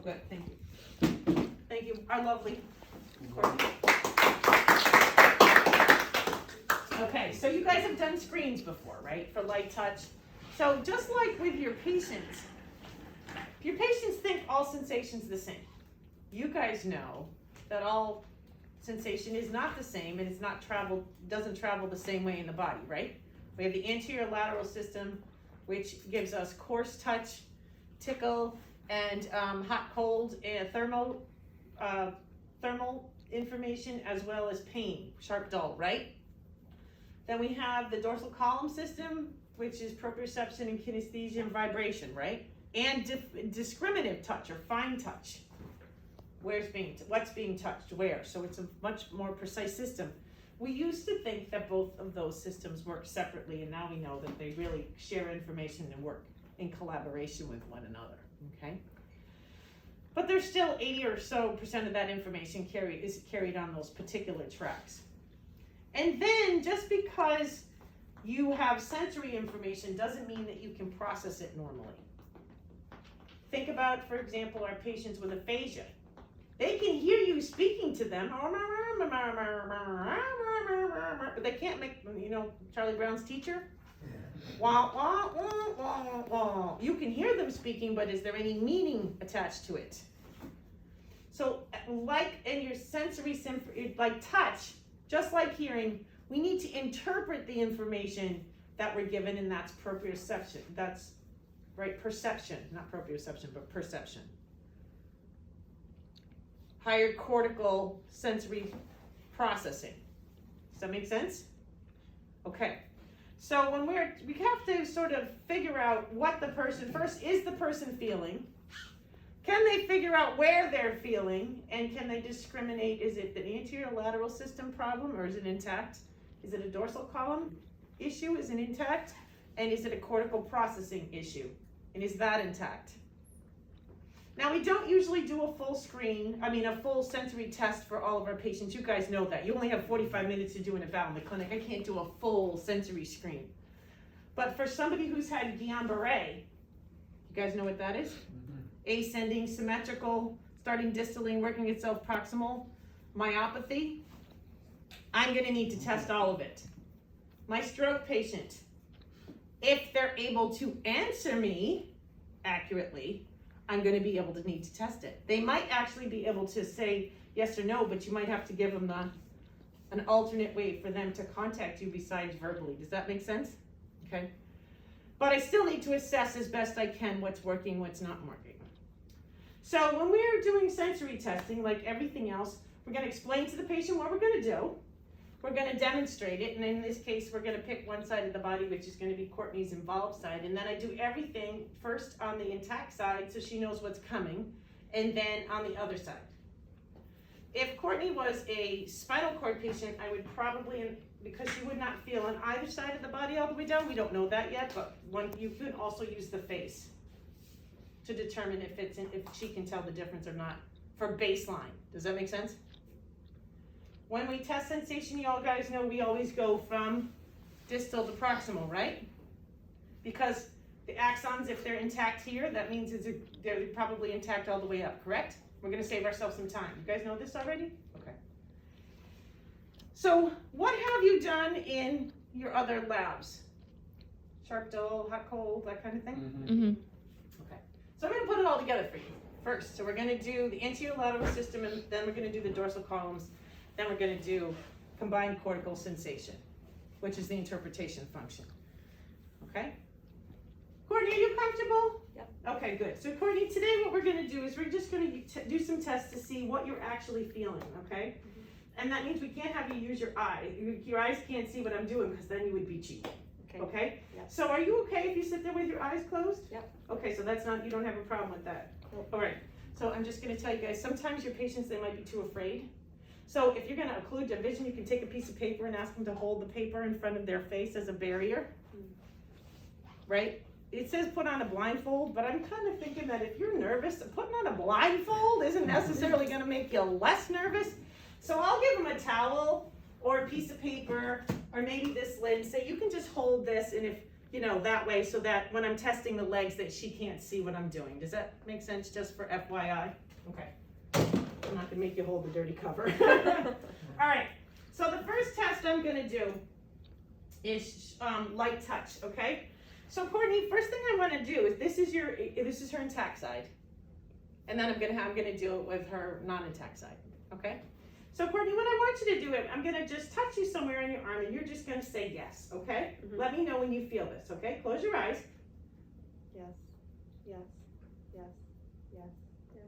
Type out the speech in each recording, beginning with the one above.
good, thank you. Thank you, our lovely Courtney. Okay, so you guys have done screens before, right, for light touch? So just like with your patients think all sensation's the same. You guys know that all sensation is not the same, and doesn't travel the same way in the body, right? We have the anterior lateral system, which gives us coarse touch, tickle, and hot, cold, and thermal information, as well as pain, sharp, dull, right? Then we have the dorsal column system, which is proprioception and kinesthesia and vibration, right? And discriminative touch or fine touch. What's being touched where? So it's a much more precise system. We used to think that both of those systems work separately, and now we know that they really share information and work in collaboration with one another, okay? But there's still 80% or so of that information is carried on those particular tracks. And then just because you have sensory information doesn't mean that you can process it normally. Think about, for example, our patients with aphasia. They can hear you speaking to them, but they can't make, Charlie Brown's teacher? Wah, wah, wah, wah, wah. You can hear them speaking, but is there any meaning attached to it? So like in your sensory, like touch, just like hearing, we need to interpret the information that we're given, and that's proprioception. That's right, perception, not proprioception, but perception. Higher cortical sensory processing. Does that make sense? Okay. So when we have to sort of figure out what the person, first, is the person feeling? Can they figure out where they're feeling? And can they discriminate, is it the anterior lateral system problem, or is it intact? Is it a dorsal column issue? Is it intact? And is it a cortical processing issue? And is that intact? Now, we don't usually do a full sensory test for all of our patients. You guys know that. You only have 45 minutes to do an eval in the clinic. I can't do a full sensory screen. But for somebody who's had Guillain-Barré, you guys know what that is? Ascending, symmetrical, starting distally, working itself proximal, myopathy, I'm going to need to test all of it. My stroke patient, if they're able to answer me accurately, I'm going to be able to need to test it. They might actually be able to say yes or no, but you might have to give them an alternate way for them to contact you besides verbally. Does that make sense? Okay. But I still need to assess as best I can what's working, what's not working. So when we're doing sensory testing, like everything else, we're going to explain to the patient what we're going to do. We're going to demonstrate it, and in this case, we're going to pick one side of the body, which is going to be Courtney's involved side, and then I do everything first on the intact side so she knows what's coming, and then on the other side. If Courtney was a spinal cord patient, I would probably, because she would not feel on either side of the body all the way down, we don't know that yet, but you could also use the face to determine if she can tell the difference or not for baseline. Does that make sense? When we test sensation, you all guys know we always go from distal to proximal, right? Because the axons, if they're intact here, that means they're probably intact all the way up, correct? We're going to save ourselves some time. You guys know this already? Okay. So what have you done in your other labs? Sharp, dull, hot, cold, that kind of thing? Mm-hmm. Okay. So I'm going to put it all together for you first. So we're going to do the anterior lateral system, and then we're going to do the dorsal columns. Then we're going to do combined cortical sensation, which is the interpretation function. Okay? Courtney, are you comfortable? Yep. Okay, good. So Courtney, today what we're going to do is we're just going to do some tests to see what you're actually feeling, okay? And that means we can't have you use your eye. Your eyes can't see what I'm doing because then you would be cheating. Okay? Yep. So are you okay if you sit there with your eyes closed? Yep. Okay, so you don't have a problem with that. Nope. All right. So I'm just going to tell you guys, sometimes your patients, they might be too afraid. So if you're going to occlude their vision, you can take a piece of paper and ask them to hold the paper in front of their face as a barrier. Right? It says put on a blindfold, but I'm kind of thinking that if you're nervous, putting on a blindfold isn't necessarily going to make you less nervous. So I'll give them a towel or a piece of paper or maybe this lid and say, you can just hold this, and if you know, that way so that when I'm testing the legs that she can't see what I'm doing. Does that make sense, just for FYI? Okay. I'm not gonna make you hold the dirty cover. All right, so the first test I'm gonna do is light touch, okay? So Courtney, first thing I wanna do is, this is her intact side. And then I'm gonna do it with her non-intact side, okay? So Courtney, what I want you to do is, I'm gonna just touch you somewhere on your arm and you're just gonna say yes, okay? Mhm. Let me know when you feel this, okay? Close your eyes. Yes. Yes. Yes. Yes. Yes.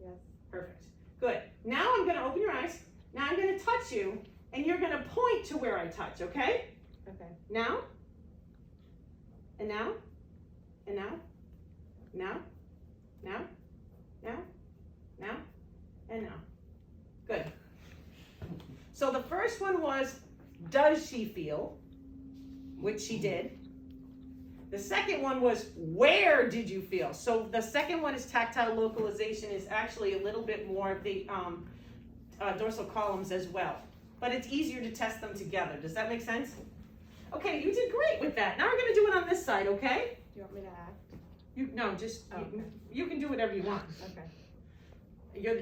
Yes. Perfect. Good. Now I'm gonna open your eyes. Now I'm gonna touch you and you're gonna point to where I touch, okay? Okay. Now. And now. And now. Now. Now. Now. Now. And now. Good. So the first one was, does she feel? Which she did. The second one was, where did you feel? So the second one is tactile localization, is actually a little bit more of the dorsal columns as well. But it's easier to test them together. Does that make sense? Okay, you did great with that. Now we're gonna do it on this side, okay? Do you want me to act? You can do whatever you want. Okay.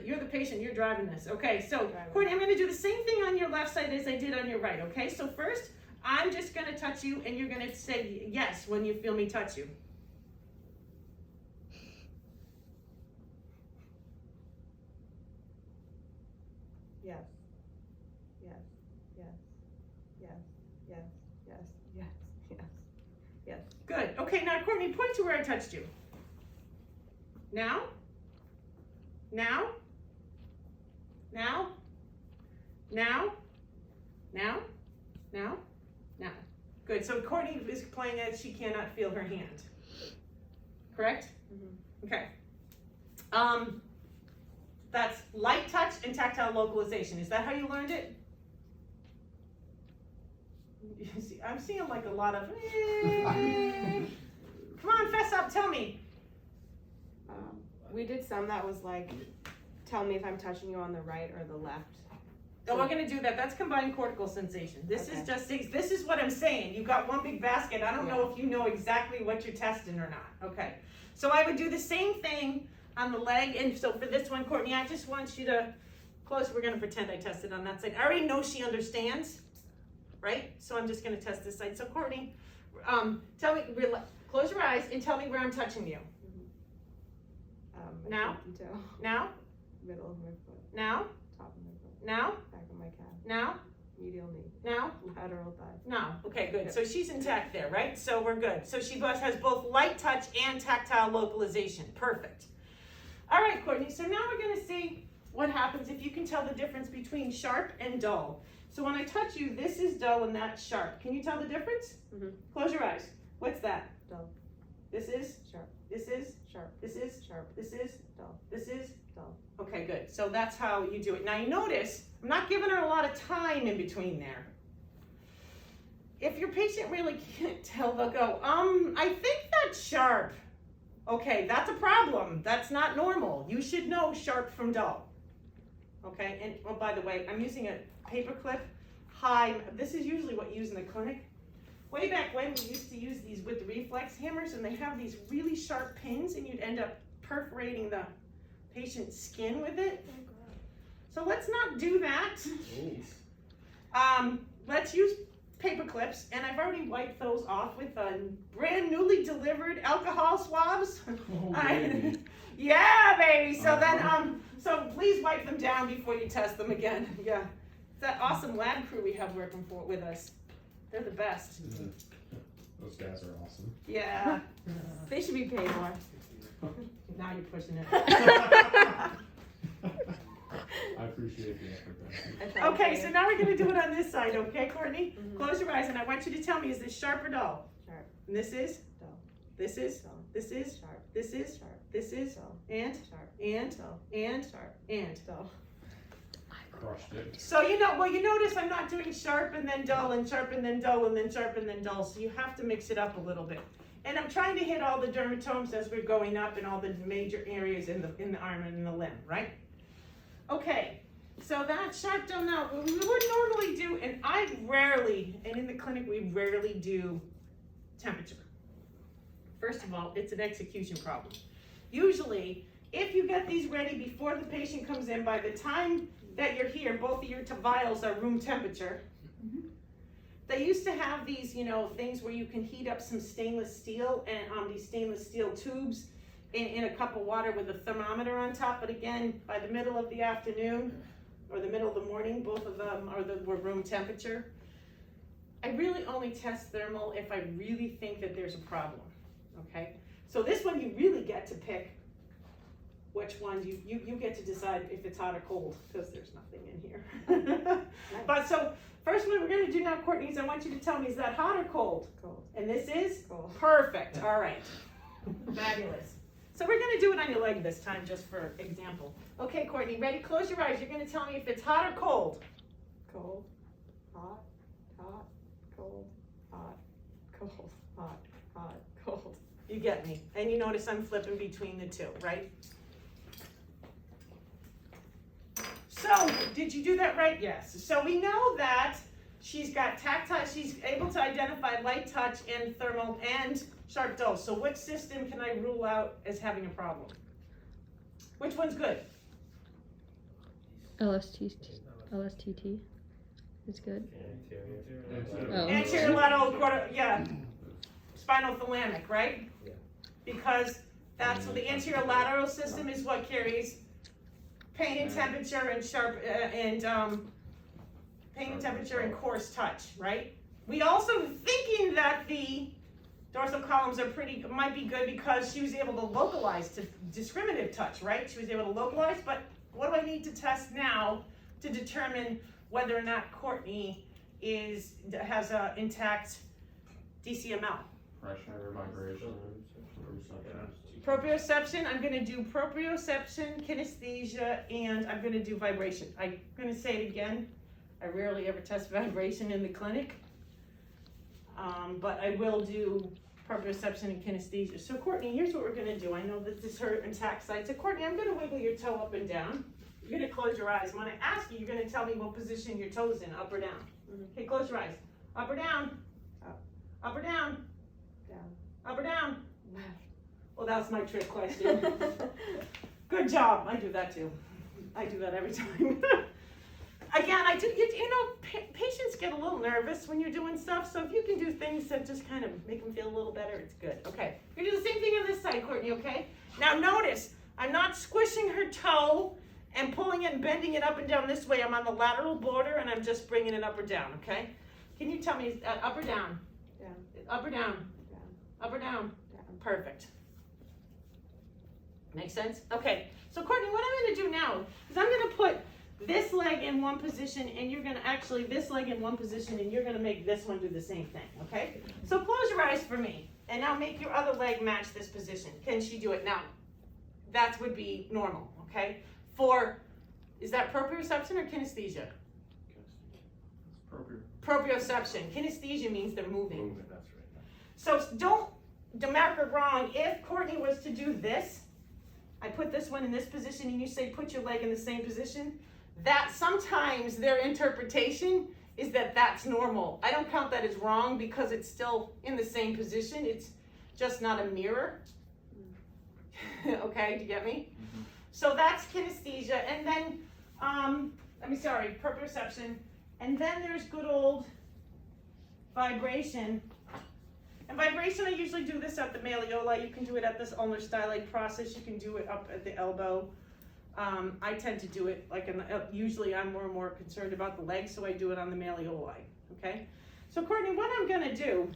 You're the patient, you're driving this. Okay, so Driving. Courtney, I'm gonna do the same thing on your left side as I did on your right, okay? So first, I'm just gonna touch you and you're gonna say yes when you feel me touch you. Yes. Yes. Yes. Yes. Yes. Yes. Yes. Yes. Yes. Good. Okay, now Courtney, point to where I touched you. Now. Now. Now. Now. Now. Now. Now. Good. So Courtney is playing as she cannot feel her hand. Correct? Mm-hmm. Okay. That's light touch and tactile localization. Is that how you learned it? I'm seeing like a lot of, come on, fess up, tell me. We did some that was like, tell me if I'm touching you on the right or the left. Oh, we're gonna do that. That's combined cortical sensation. This Okay. is just, this is what I'm saying. You've got one big basket. I don't know if you know exactly what you're testing or not. Okay. So I would do the same thing on the leg. And so for this one, Courtney, I just want you to close. We're gonna pretend I tested on that side. I already know she understands, right? So I'm just gonna test this side. So Courtney, tell me, close your eyes and tell me where I'm touching you. My Now? pinky toe, Now, middle of my foot, now, top of my foot, now, back of my calf, now, medial knee, now. lateral thigh. No. Okay, good. So she's intact there, right? So we're good. So she has both light touch and tactile localization. Perfect. All right, Courtney. So now we're going to see what happens if you can tell the difference between sharp and dull. So when I touch you, this is dull and that's sharp. Can you tell the difference? Mhm. Close your eyes. What's that? Dull. This is? Sharp. This is? Sharp. This is? Sharp. This is? Dull. This is? Dull. Okay, good. So that's how you do it. Now you notice, I'm not giving her a lot of time in between there. If your patient really can't tell, they'll go, I think that's sharp. Okay, that's a problem. That's not normal. You should know sharp from dull. Okay, and oh, by the way, I'm using a paper clip. This is usually what you use in the clinic. Way back when, we used to use these with the reflex hammers, and they have these really sharp pins, and you'd end up perforating the patient's skin with it. Oh God. So let's not do that. Ooh. Let's use paper clips, and I've already wiped those off with brand newly delivered alcohol swabs. Oh, baby. Yeah, baby. So then, so please wipe them down before you test them again. Yeah, it's that awesome lab crew we have working with us. They're the best. Those guys are awesome. Yeah. They should be paid more. Now you're pushing it. I appreciate the effort, guys. Okay, so now we're gonna do it on this side, okay, Courtney? Mhm. Close your eyes, and I want you to tell me, is this sharp or dull? Sharp. And this is? Dull. This is? Dull. This is? Sharp. This is? Sharp. This is? Dull. And? Sharp. And? Dull. And? Sharp. And? Dull. Crushed it. So you notice I'm not doing sharp and then dull and sharp and then dull and then sharp and then dull, so you have to mix it up a little bit. And I'm trying to hit all the dermatomes as we're going up and all the major areas in the arm and in the limb, right? Okay, so that's sharp dull. Now, we would normally do, and in the clinic we rarely do temperature. first of all, it's an execution problem. Usually, if you get these ready before the patient comes in, by the time that you're here, both of your vials are room temperature. They used to have these, things where you can heat up some stainless steel and these stainless steel tubes in a cup of water with a thermometer on top. But again, by the middle of the afternoon or the middle of the morning, both of them were room temperature. I really only test thermal if I really think that there's a problem, okay? So this one you really get to pick which one you get to decide if it's hot or cold, because there's nothing in here. But so, first what we're gonna do now, Courtney, is I want you to tell me, is that hot or cold? Cold. And this is? Cold. Perfect, all right. Fabulous. So we're gonna do it on your leg this time, just for example. Okay, Courtney, ready? Close your eyes. You're gonna tell me if it's hot or cold. Cold. Hot. Hot. Cold. Hot. Cold. Hot. Hot. Cold. You get me. And you notice I'm flipping between the two, right? So, did you do that right? Yes. So we know that she's got tactile, she's able to identify light touch and thermal and sharp dose. So which system can I rule out as having a problem? Which one's good? LSTT is good. Oh. Anterior lateral spinal thalamic, right? Yeah. Because that's what the anterior lateral system is what carries pain and temperature and pain and temperature and coarse touch, right? We also thinking that the dorsal columns might be good because she was able to localize to discriminative touch, right? She was able to localize, but what do I need to test now to determine whether or not Courtney has an intact DCML? Pressure, vibration, Proprioception, I'm gonna do proprioception, kinesthesia, and I'm gonna do vibration. I'm gonna say it again, I rarely ever test vibration in the clinic, but I will do proprioception and kinesthesia. So Courtney, here's what we're gonna do. I know that this is her intact site. So Courtney, I'm gonna wiggle your toe up and down. You're gonna close your eyes. When I ask you, you're gonna tell me what position your toe's in, up or down. Okay, close your eyes. Up or down? Up. Up or down? Down. Up or down? Left. Well, that's my trick question. Good job. I do that too. I do that every time. Again, I do. Patients get a little nervous when you're doing stuff. So if you can do things that just kind of make them feel a little better, it's good. Okay. You're gonna do the same thing on this side, Courtney. Okay. Now notice, I'm not squishing her toe and pulling it and bending it up and down this way. I'm on the lateral border and I'm just bringing it up or down. Okay. Can you tell me up or down? Down. Up or down? Down. Up or down? Down. Perfect. Make sense? Okay, so Courtney, what I'm gonna do now is I'm gonna put this leg in one position and you're gonna this leg in one position and you're gonna make this one do the same thing, okay? So close your eyes for me and now make your other leg match this position. Can she do it? Now, that would be normal, okay? Is that proprioception or kinesthesia? Proprioception. Kinesthesia means they're moving. That's right. So don't mark it wrong. If Courtney was to do this, I put this one in this position and you say put your leg in the same position, that sometimes their interpretation is that that's normal. I don't count that as wrong because it's still in the same position. It's just not a mirror. Okay, do you get me? Mm-hmm. So that's kinesthesia, and then, proprioception, and then there's good old vibration. And vibration, I usually do this at the malleoli. You can do it at this ulnar stylate process. You can do it up at the elbow. I tend to do it usually I'm more concerned about the legs, so I do it on the malleoli, okay? So Courtney, what I'm gonna do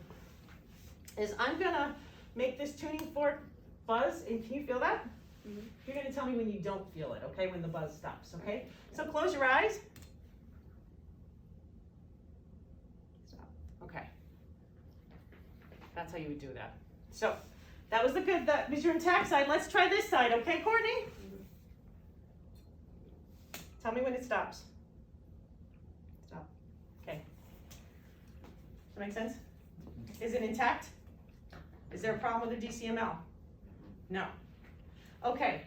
is I'm gonna make this tuning fork buzz, and can you feel that? Mm-hmm. You're gonna tell me when you don't feel it, okay? When the buzz stops, okay? So close your eyes. Stop. Okay. That's how you would do that. So, that was that was your intact side. Let's try this side, okay, Courtney? Tell me when it stops. Stop. Okay. Does that make sense? Is it intact? Is there a problem with the DCML? No. Okay.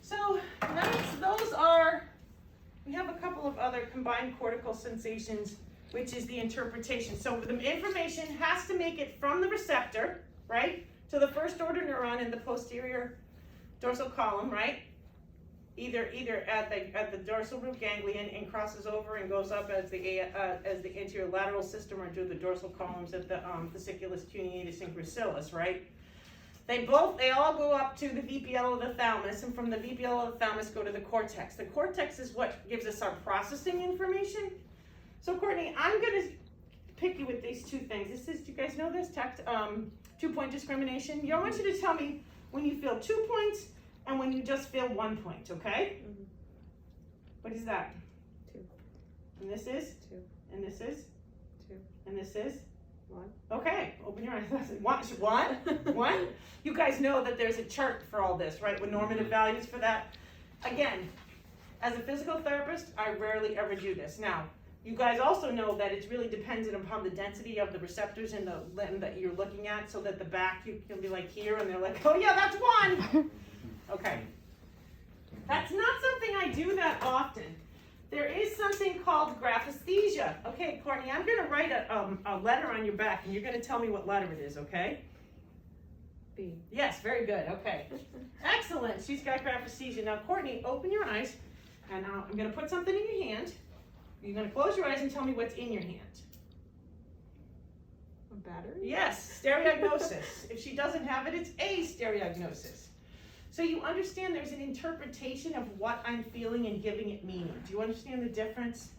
So, we have a couple of other combined cortical sensations, which is the interpretation. So the information has to make it from the receptor, right? To the first order neuron in the posterior dorsal column, right? Either at the dorsal root ganglion and crosses over and goes up as the anterior lateral system, or to the dorsal columns at the fasciculus cuneatus and gracilis, right? They all go up to the VPL of the thalamus, and from the VPL of the thalamus go to the cortex. The cortex is what gives us our processing information. So Courtney, I'm gonna pick you with these two things. This is, do you guys know this? 2-point discrimination. I want you to tell me when you feel 2 points and when you just feel 1 point, okay? Mhm. What is that? 2. And this is? 2. And this is? 2. And this is? 1. Okay, open your eyes. One? One? You guys know that there's a chart for all this, right? With normative values for that. Again, as a physical therapist, I rarely ever do this. Now, you guys also know that it's really dependent upon the density of the receptors in the limb that you're looking at, so that the back, you can be like here, and they're like, oh yeah, that's 1. Okay. That's not something I do that often. There is something called graphesthesia. Okay, Courtney, I'm gonna write a letter on your back, and you're gonna tell me what letter it is, okay? B. Yes, very good, okay. Excellent, she's got graphesthesia. Now, Courtney, open your eyes, and I'm gonna put something in your hand. You're gonna close your eyes and tell me what's in your hand. A battery? Yes, stereognosis. If she doesn't have it, it's a stereognosis. So you understand there's an interpretation of what I'm feeling and giving it meaning. Do you understand the difference?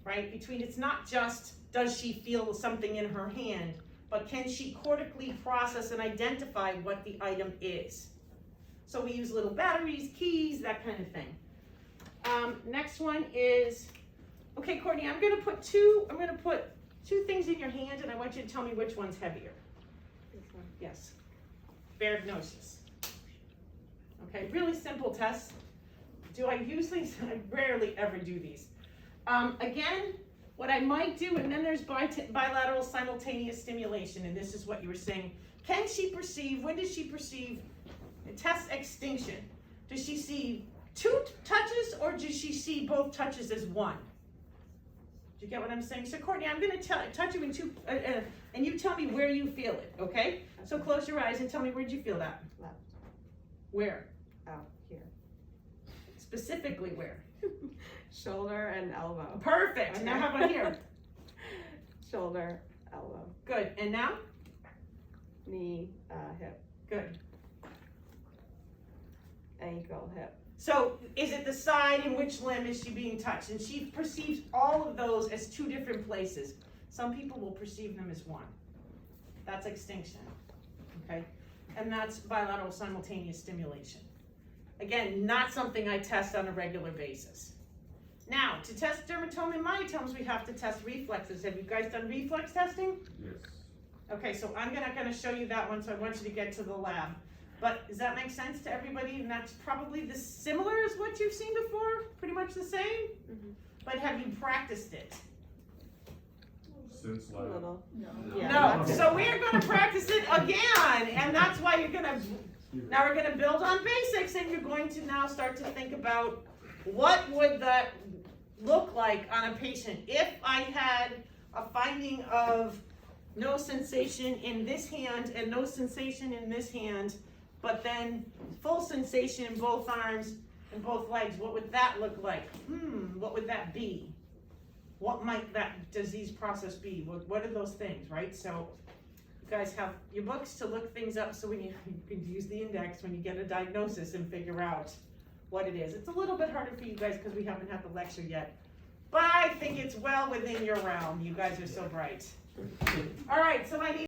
Right? Between, it's not just, does she feel something in her hand, but can she cortically process and identify what the item is? So we use little batteries, keys, that kind of thing. Next one is, okay, Courtney, I'm gonna put two things in your hand, and I want you to tell me which one's heavier. This one. Yes. Pharyngosis. Okay, really simple tests. I rarely ever do these. Again, what I might do, and then there's bilateral simultaneous stimulation, and this is what you were saying. Can she perceive, when does she perceive, test extinction? Does she see 2 touches, or does she see both touches as 1? Do you get what I'm saying? So Courtney, I'm gonna touch you in 2, and you tell me where you feel it, okay? So close your eyes and tell me, where'd you feel that? Left. Where? Out. Here. Specifically where? Shoulder and elbow. Perfect. Okay. Now how about here? Shoulder, elbow. Good. And now? Knee, hip. Good. Ankle, hip. So is it the side, and which limb is she being touched? And she perceives all of those as 2 different places. Some people will perceive them as 1. That's extinction. Okay? And that's bilateral simultaneous stimulation. Again, not something I test on a regular basis. Now, to test dermatoma and myotomes, we have to test reflexes. Have you guys done reflex testing? Yes. Okay, so I'm not gonna show you that one, so I want you to get to the lab. But does that make sense to everybody? And that's probably similar as what you've seen before? Pretty much the same? Mm-hmm. But have you practiced it? Since A lab. little. Yeah. No, so we're gonna practice it again, and that's why now we're gonna build on basics, and you're going to now start to think about what would that look like on a patient if I had a finding of no sensation in this hand and no sensation in this hand, but then full sensation in both arms and both legs. What would that look like? What would that be? What might that disease process be? What are those things, right? So you guys have your books to look things up, so when you can use the index when you get a diagnosis and figure out what it is. It's a little bit harder for you guys because we haven't had the lecture yet, but I think it's well within your realm. You guys are so bright. All right, so I need